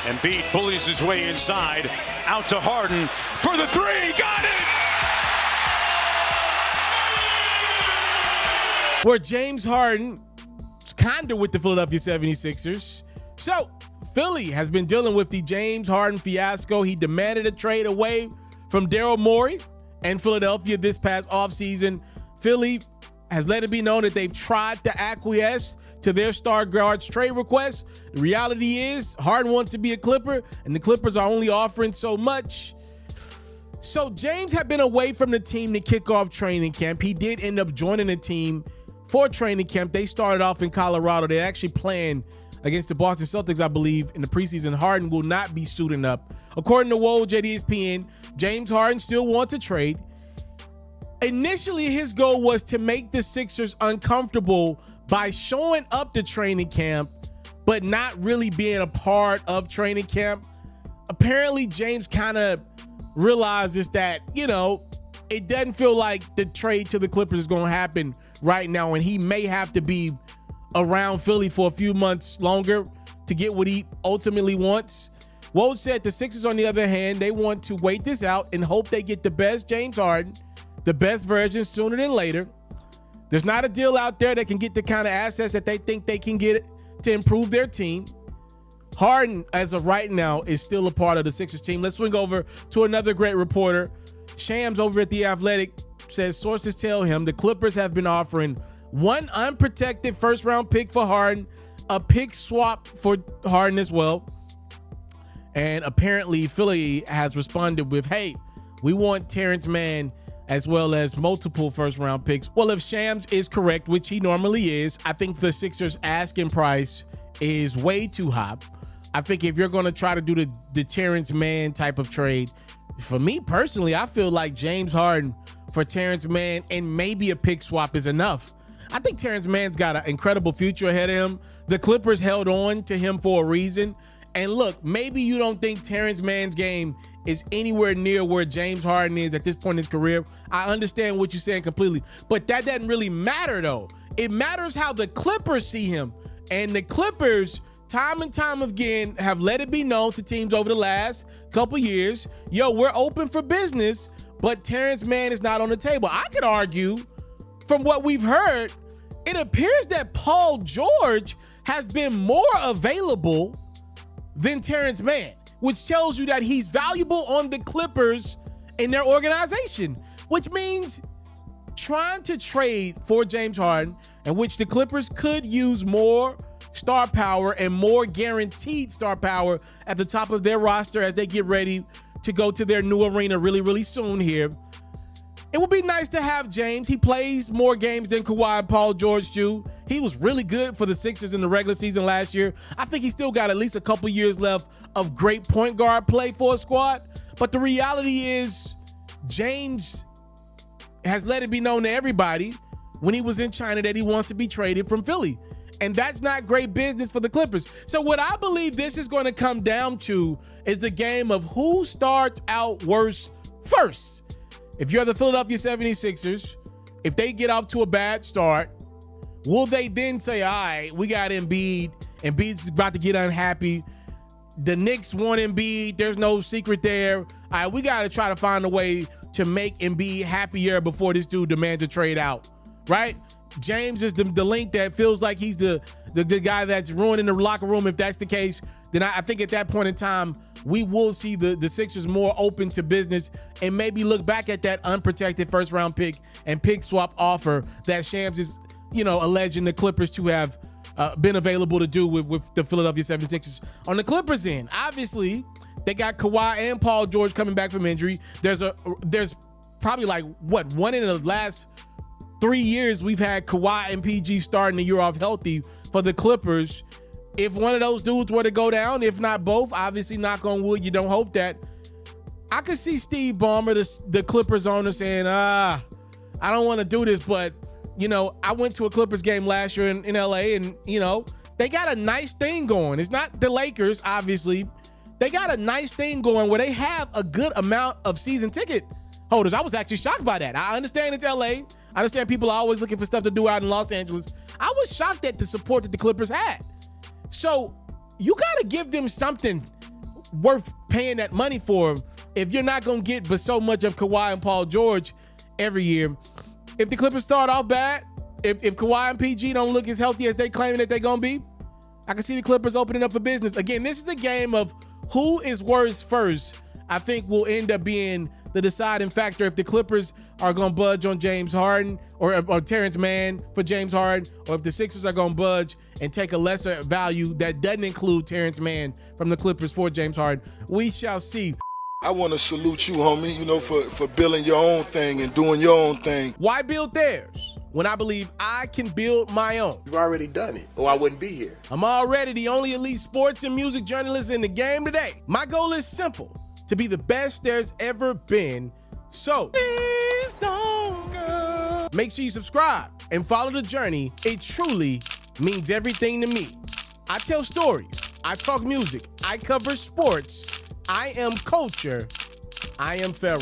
Embiid bullies his way inside, out to Harden for the three, got it! Where James Harden is kind of with the Philadelphia 76ers. So, Philly has been dealing with the James Harden fiasco. He demanded a trade away from Daryl Morey and Philadelphia this past offseason. Philly has let it be known that they've tried to acquiesce to their star guard's trade request. The reality is Harden wants to be a Clipper, and the Clippers are only offering so much. So James had been away from the team to kick off training camp. He did end up joining the team for training camp. They started off in Colorado. They're actually playing against the Boston Celtics, I believe, in the preseason. Harden will not be suiting up. According to Woj at ESPN, James Harden still wants to trade. Initially, his goal was to make the Sixers uncomfortable by showing up to training camp, but not really being a part of training camp. Apparently, James kind of realizes that, it doesn't feel like the trade to the Clippers is going to happen right now, and he may have to be around Philly for a few months longer to get what he ultimately wants. Woj said the Sixers, on the other hand, they want to wait this out and hope they get the best James Harden, the best version sooner than later. There's not a deal out there that can get the kind of assets that they think they can get to improve their team. Harden, as of right now, is still a part of the Sixers team. Let's swing over to another great reporter. Shams over at The Athletic says sources tell him the Clippers have been offering one unprotected first-round pick for Harden, a pick swap for Harden as well. And apparently Philly has responded with, hey, we want Terrence Mann as well as multiple first-round picks. Well, if Shams is correct, which he normally is, I think the Sixers' asking price is way too high. I think if you're going to try to do the Terrence Mann type of trade, for me personally, I feel like James Harden for Terrence Mann and maybe a pick swap is enough. I think Terrence Mann's got an incredible future ahead of him. The Clippers held on to him for a reason. And look, maybe you don't think Terrence Mann's game is anywhere near where James Harden is at this point in his career. I understand what you're saying completely, but that doesn't really matter though. It matters how the Clippers see him. And the Clippers, time and time again, have let it be known to teams over the last couple years, we're open for business, but Terrence Mann is not on the table. I could argue, from what we've heard, it appears that Paul George has been more available than Terrence Mann, which tells you that he's valuable on the Clippers in their organization, which means trying to trade for James Harden, in which the Clippers could use more star power and more guaranteed star power at the top of their roster as they get ready to go to their new arena really, really soon here. It would be nice to have James. He plays more games than Kawhi and Paul George do. He was really good for the Sixers in the regular season last year. I think he still got at least a couple years left of great point guard play for a squad. But the reality is James has let it be known to everybody when he was in China that he wants to be traded from Philly. And that's not great business for the Clippers. So what I believe this is going to come down to is a game of who starts out worse first. If you're the Philadelphia 76ers, if they get off to a bad start, will they then say, all right, we got Embiid. Embiid's about to get unhappy. The Knicks want Embiid. There's no secret there. All right, we got to try to find a way to make Embiid happier before this dude demands a trade out, right? James is the link that feels like he's the guy that's ruining the locker room. If that's the case, then I think at that point in time, we will see the Sixers more open to business and maybe look back at that unprotected first-round pick and pick swap offer that Shams is, alleging the Clippers to have been available to do with the Philadelphia 76ers. On the Clippers end, obviously, they got Kawhi and Paul George coming back from injury. There's probably one in the last 3 years we've had Kawhi and PG starting the year off healthy for the Clippers. If one of those dudes were to go down, if not both, obviously knock on wood, you don't hope that. I could see Steve Ballmer, the Clippers owner, saying, I don't want to do this, but, I went to a Clippers game last year in LA and, they got a nice thing going. It's not the Lakers, obviously. They got a nice thing going where they have a good amount of season ticket holders. I was actually shocked by that. I understand it's LA. I understand people are always looking for stuff to do out in Los Angeles. I was shocked at the support that the Clippers had. So you got to give them something worth paying that money for him if you're not going to get but so much of Kawhi and Paul George every year. If the Clippers start off bad, if Kawhi and PG don't look as healthy as they claiming that they're going to be, I can see the Clippers opening up for business. Again, this is a game of who is worse first. I think will end up being the deciding factor if the Clippers are going to budge on James Harden or Terrence Mann for James Harden, or if the Sixers are going to budge and take a lesser value that doesn't include Terrence Mann from the Clippers for James Harden. We shall see. I want to salute you, homie, for building your own thing and doing your own thing. Why build theirs when I believe I can build my own? You've already done it, or I wouldn't be here. I'm already the only elite sports and music journalist in the game today. My goal is simple: to be the best there's ever been. So please don't go. Make sure you subscribe and follow the journey. It truly means everything to me. I tell stories. I talk music. I cover sports. I am culture. I am Ferro.